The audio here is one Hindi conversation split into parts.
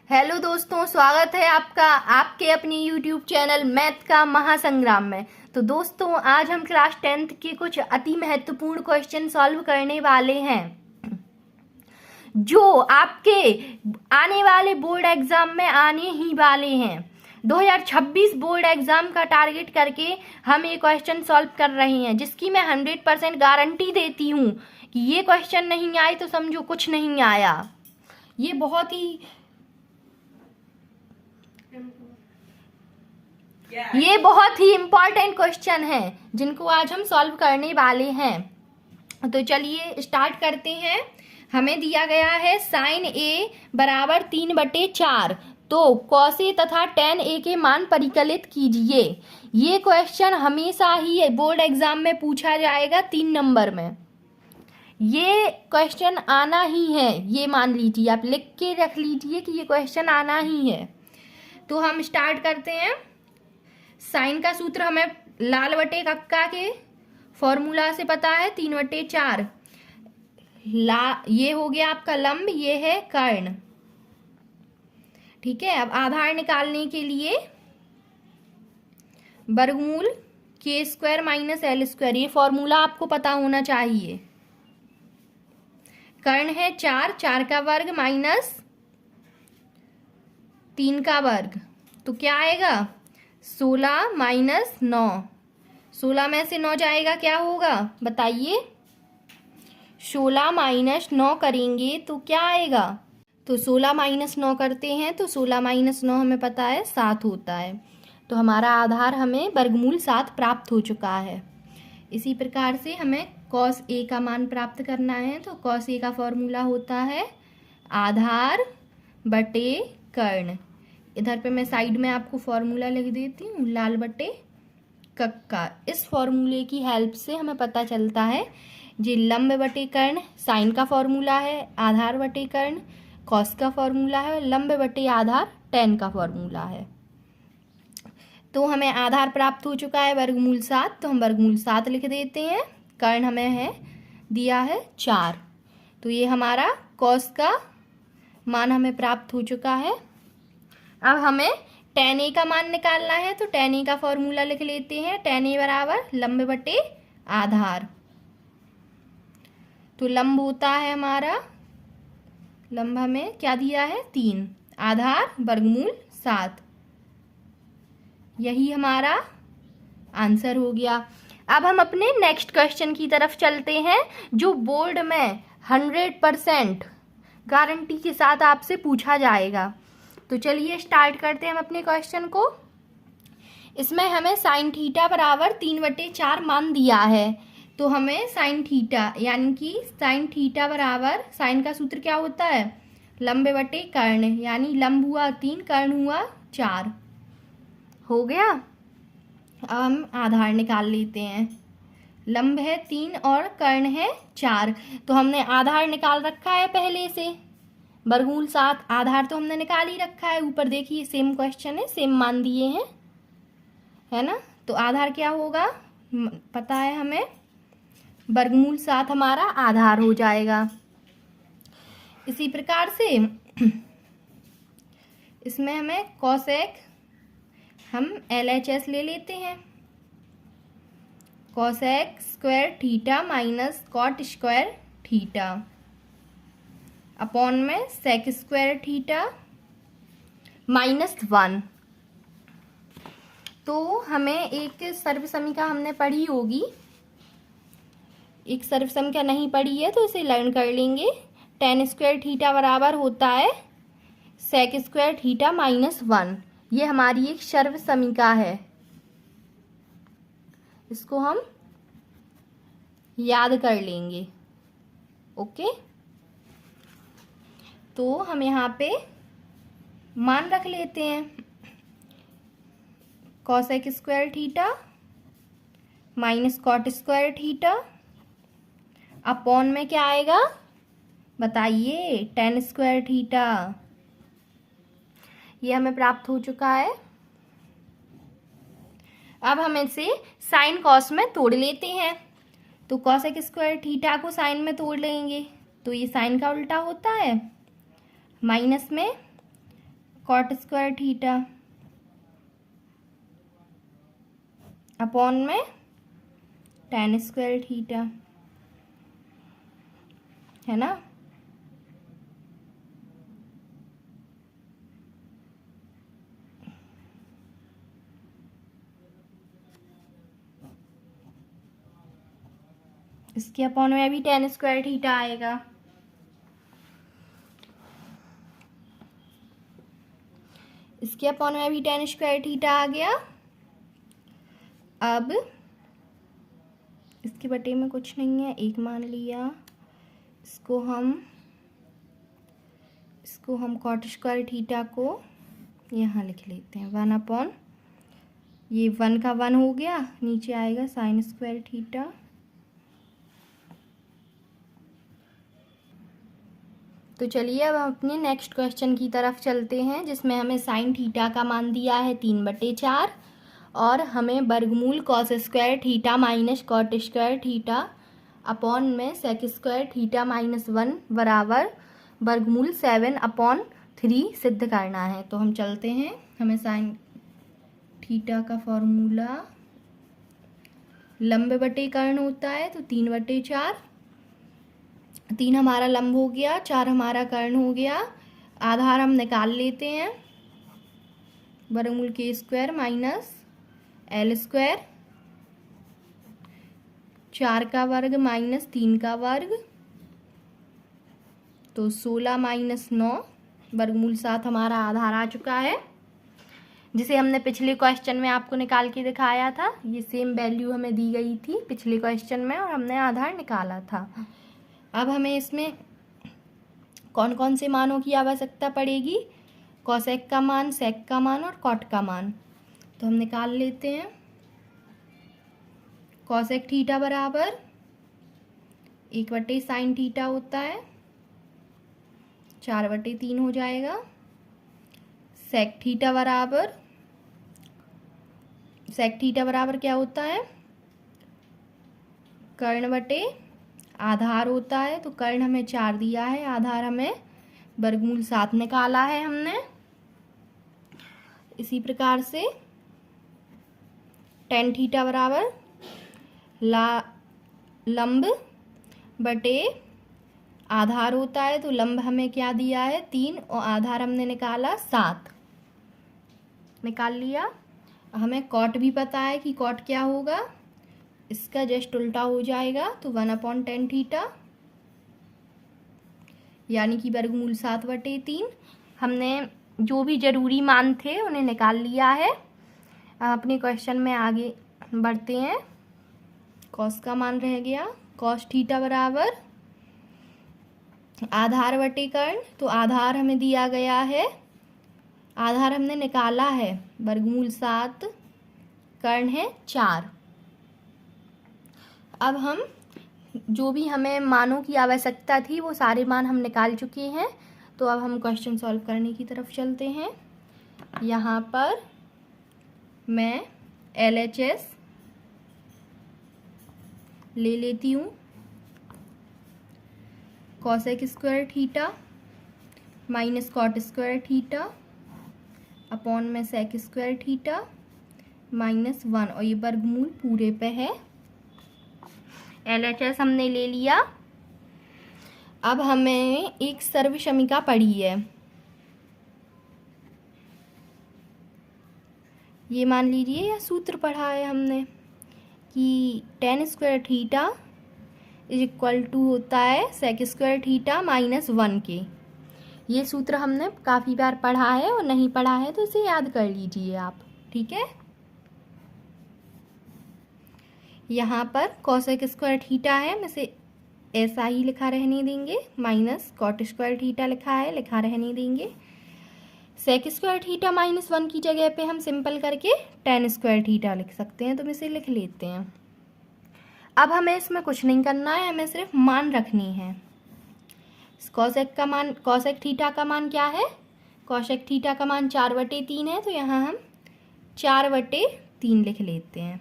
हेलो दोस्तों, स्वागत है आपका आपके अपने यूट्यूब चैनल मैथ का महासंग्राम में। तो दोस्तों, आज हम क्लास 10th के कुछ अति महत्वपूर्ण क्वेश्चन सॉल्व करने वाले हैं जो आपके आने वाले बोर्ड एग्जाम में आने ही वाले हैं। 2026 बोर्ड एग्जाम का टारगेट करके हम ये क्वेश्चन सॉल्व कर रहे हैं, जिसकी मैं 100% गारंटी देती हूँ कि ये क्वेश्चन नहीं आए तो समझो कुछ नहीं आया। ये बहुत ही इम्पॉर्टेंट क्वेश्चन है जिनको आज हम सॉल्व करने वाले हैं। तो चलिए स्टार्ट करते हैं। हमें दिया गया है साइन ए बराबर 3/4, तो कॉस ए तथा टेन ए के मान परिकलित कीजिए। ये क्वेश्चन हमेशा ही बोर्ड एग्जाम में पूछा जाएगा 3 नंबर में। ये क्वेश्चन आना ही है, ये मान लीजिए, आप लिख के रख लीजिए कि ये क्वेश्चन आना ही है। तो हम स्टार्ट करते हैं। साइन का सूत्र हमें लाल बटे कक्का के फॉर्मूला से पता है, 3/4। ये हो गया आपका लंब, ये है कर्ण। ठीक है, अब आधार निकालने के लिए वर्गमूल k² - l², ये फॉर्मूला आपको पता होना चाहिए। कर्ण है 4, 4 का वर्ग माइनस 3 का वर्ग, तो क्या आएगा 16 - 9। 16 में से 9 जाएगा, क्या होगा बताइए। 16 - 9 करेंगे तो क्या आएगा, तो 16 - 9 करते हैं तो 16 - 9 हमें पता है 7 होता है। तो हमारा आधार हमें वर्गमूल 7 प्राप्त हो चुका है। इसी प्रकार से हमें कॉस ए का मान प्राप्त करना है, तो कॉस ए का फॉर्मूला होता है आधार बटे कर्ण। इधर पे मैं साइड में आपको फॉर्मूला लिख देती हूँ, लाल बटे कक्का। इस फॉर्मूले की हेल्प से हमें पता चलता है जी लंब बटे कर्ण साइन का फॉर्मूला है, आधार बटे कर्ण कॉस का फॉर्मूला है, लंब बटे आधार टेन का फॉर्मूला है। तो हमें आधार प्राप्त हो चुका है वर्गमूल 7, तो हम वर्गमूल 7 लिख देते हैं। कर्ण हमें है दिया है 4, तो ये हमारा कॉस का मान हमें प्राप्त हो चुका है। अब हमें tan a का मान निकालना है, तो tan a का फॉर्मूला लिख लेते हैं। tan a बराबर लंब बटे आधार, तो लंब होता है हमारा, लंब हमें क्या दिया है 3, आधार वर्गमूल 7। यही हमारा आंसर हो गया। अब हम अपने नेक्स्ट क्वेश्चन की तरफ चलते हैं, जो बोर्ड में 100% गारंटी के साथ आपसे पूछा जाएगा। तो चलिए स्टार्ट करते हैं हम अपने क्वेश्चन को। इसमें हमें साइन थीटा बराबर 3/4 मान दिया है, तो हमें साइन थीटा यानी कि साइन थीटा बराबर, साइन का सूत्र क्या होता है लंब बटे कर्ण, यानी लंब हुआ 3 कर्ण हुआ 4 हो गया। अब हम आधार निकाल लेते हैं। लंब है 3 और कर्ण है 4, तो हमने आधार निकाल रखा है पहले से, वर्गमूल 7। आधार तो हमने निकाल ही रखा है, ऊपर देखिए सेम क्वेश्चन है, सेम मान दिए हैं, है ना। तो आधार क्या होगा पता है हमें, वर्गमूल 7 हमारा आधार हो जाएगा। इसी प्रकार से इसमें हमें कॉसेक, हम LHS ले लेते हैं, cosec square theta minus cot square theta upon में सेक स्क्वायर थीटा -1। तो हमें एक सर्वसमीका हमने पढ़ी होगी, एक सर्वसमीका नहीं पढ़ी है तो इसे लर्न कर लेंगे। tan स्क्वायर थीटा बराबर होता है सेक स्क्वायर थीटा -1। ये हमारी एक सर्वसमीका है, इसको हम याद कर लेंगे। ओके, तो हम यहाँ पे मान रख लेते हैं, cosec square theta minus cot square theta upon में क्या आएगा बताइए tan स्क्वायर थीटा। ये हमें प्राप्त हो चुका है। अब हम इसे साइन कॉस में तोड़ लेते हैं, तो कॉसेक स्क्वायर थीटा को साइन में तोड़ लेंगे, तो ये साइन का उल्टा होता है, माइनस में कॉट स्क्वायर थीटा अपॉन में tan स्क्वायर थीटा, है ना। इसके अपॉन में भी tan स्क्वायर थीटा आएगा। इसके अपॉन में भी tan स्क्वायर थीटा आ गया। अब इसके बटे में कुछ नहीं है, एक मान लिया। इसको हम कॉट स्क्वायर थीटा को यहाँ लिख लेते हैं 1 अपॉन, ये 1 का 1 हो गया, नीचे आएगा साइन स्क्वायर थीटा। तो चलिए अब हम अपने नेक्स्ट क्वेश्चन की तरफ चलते हैं, जिसमें हमें साइन थीटा का मान दिया है 3/4 और हमें वर्गमूल cos square theta minus cot square theta upon में सेक स्क्वायर थीटा -1 बराबर वर्गमूल 7/3 सिद्ध करना है। तो हम चलते हैं। हमें साइन थीटा का फॉर्मूला लंब बटे कर्ण होता है, तो 3/4, 3 हमारा लंब हो गया, 4 हमारा कर्ण हो गया। आधार हम निकाल लेते हैं, वर्गमूल के स्क्वायर माइनस एल स्क्वायर, 4 का वर्ग माइनस 3 का वर्ग, तो 16 माइनस 9 वर्गमूल 7 हमारा आधार आ चुका है, जिसे हमने पिछले क्वेश्चन में आपको निकाल के दिखाया था। ये सेम वैल्यू हमें दी गई थी पिछले क्वेश्चन में और हमने आधार निकाला था। अब हमें इसमें कौन कौन से मानों की आवश्यकता पड़ेगी, कोसेक का मान, सेक का मान और कॉट का मान। तो हम निकाल लेते हैं। कोसेक थीटा बराबर 1/sin थीटा होता है, 4/3 हो जाएगा। सेक थीटा बराबर क्या होता है, कर्ण बटे आधार होता है। तो कर्ण हमें 4 दिया है, आधार हमें वर्गमूल 7 निकाला है हमने। इसी प्रकार से tan थीटा बराबर लंब बटे आधार होता है। तो लंब हमें क्या दिया है 3 और आधार हमने निकाला 7, निकाल लिया। हमें कॉट भी पता है कि कॉट क्या होगा, इसका जस्ट उल्टा हो जाएगा, तो 1/tan थीटा यानी कि वर्गमूल 7/3। हमने जो भी जरूरी मान थे उन्हें निकाल लिया है। अपने क्वेश्चन में आगे बढ़ते हैं। कॉस का मान रह गया, कॉस थीटा बराबर आधार बटे कर्ण। तो आधार हमें दिया गया है, आधार हमने निकाला है वर्गमूल 7, कर्ण है 4। अब हम जो भी हमें मानों की आवश्यकता थी वो सारे मान हम निकाल चुके हैं। तो अब हम क्वेश्चन सॉल्व करने की तरफ चलते हैं। यहाँ पर मैं LHS ले लेती हूँ। Cosec square theta minus cot square theta upon में सेक स्क्वायर थीटा -1 और ये वर्गमूल पूरे पे है। LHS हमने ले लिया। अब हमें एक सर्वसमीका पड़ी है, ये मान लीजिए, या सूत्र पढ़ा है हमने कि tan square theta is equal to होता है सेक स्क्वायर थीटा -1 के। ये सूत्र हमने काफ़ी बार पढ़ा है और नहीं पढ़ा है तो इसे याद कर लीजिए आप, ठीक है। यहाँ पर कोसेक स्क्वायर थीटा है, हम इसे ऐसा ही लिखा रहने देंगे, माइनस कॉट स्क्वायर थीटा लिखा है, लिखा रहने देंगे। सेक स्क्वायर थीटा -1 की जगह पे हम सिंपल करके tan स्क्वायर थीटा लिख सकते हैं, तो हम इसे लिख लेते हैं। अब हमें इसमें कुछ नहीं करना है, हमें सिर्फ मान रखनी है। कोसेक थीटा का मान क्या है, कोसेक थीटा का मान 4/3 है, तो यहाँ हम 4/3 लिख लेते हैं।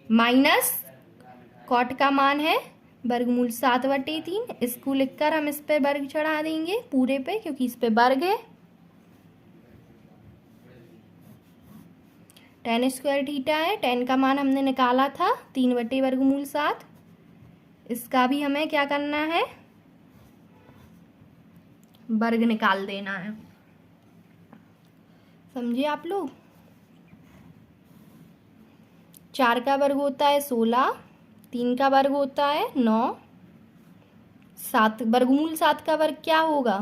माइनस कॉट का मान है वर्गमूल 7/3, इसको लिखकर हम इस पे वर्ग चढ़ा देंगे पूरे पे, क्योंकि इस पे वर्ग है। tan स्क्वायर थीटा है। tan का मान हमने निकाला था 3/वर्गमूल 7। इसका भी हमें क्या करना है, वर्ग निकाल देना है। समझे आप लोग। 4 का वर्ग होता है 16, 3 का वर्ग होता है 9, 7 वर्गमूल 7 का वर्ग क्या होगा,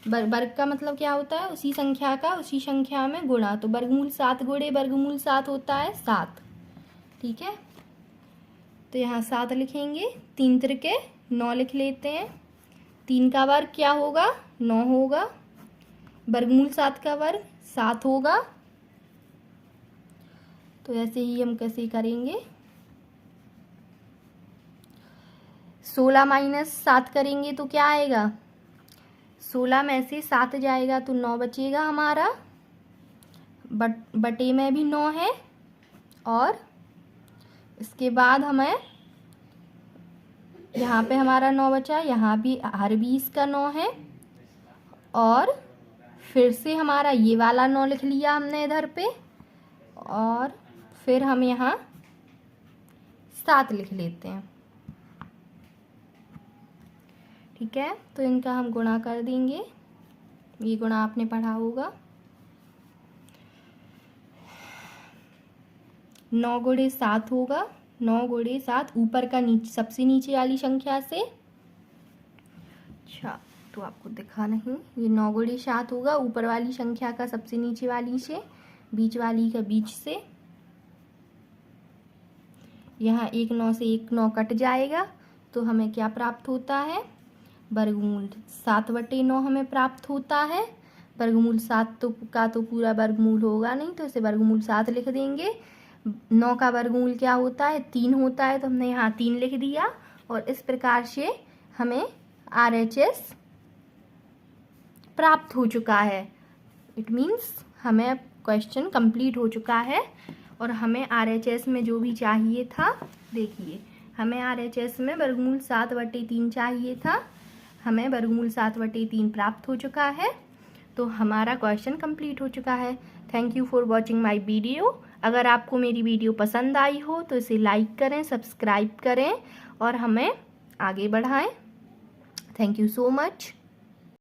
वर्ग का मतलब क्या होता है, उसी संख्या का उसी संख्या में गुणा। तो वर्गमूल 7 गुणे वर्गमूल 7 होता है 7। ठीक है, तो यहाँ 7 लिखेंगे, 3 त्रिके 9 लिख लेते हैं। 3 का वर्ग क्या होगा, 9 होगा। वर्गमूल 7 का वर्ग 7 होगा। तो ऐसे ही हम कैसे करेंगे, 16 माइनस 7 करेंगे तो क्या आएगा, 16 में से 7 जाएगा तो 9 बचेगा हमारा, बटे में भी 9 है। और इसके बाद हमें यहाँ पे हमारा 9 बचा, यहाँ भी हर 20 का 9 है। और फिर से हमारा ये वाला 9 लिख लिया हमने इधर पे, और फिर हम यहाँ 7 लिख लेते हैं। ठीक है, तो इनका हम गुणा कर देंगे। ये गुणा आपने पढ़ा होगा। 9 गुणे 7 होगा, 9 गुणे 7 ऊपर का नीचे सबसे नीचे वाली संख्या से। अच्छा, तो आपको दिखा नहीं, ये 9 गुणे 7 होगा ऊपर वाली संख्या का सबसे नीचे वाली से, बीच वाली का बीच से। यहाँ एक 9 से एक 9 कट जाएगा, तो हमें क्या प्राप्त होता है, वर्गमूल 7/9 हमें प्राप्त होता है। वर्गमूल 7 तो पूरा वर्गमूल होगा नहीं, तो इसे वर्गमूल 7 लिख देंगे। 9 का वर्गमूल क्या होता है, 3 होता है, तो हमने यहाँ 3 लिख दिया। और इस प्रकार से हमें RHS प्राप्त हो चुका है। इट मीन्स हमें क्वेश्चन कंप्लीट हो चुका है। और हमें RHS में जो भी चाहिए था, देखिए हमें RHS में वर्गमूल 7/3 चाहिए था, हमें वर्गमूल 7/3 प्राप्त हो चुका है। तो हमारा क्वेश्चन कंप्लीट हो चुका है। Thank you for watching my video. अगर आपको मेरी वीडियो पसंद आई हो तो इसे लाइक करें, सब्सक्राइब करें और हमें आगे बढ़ाएं। Thank you so much.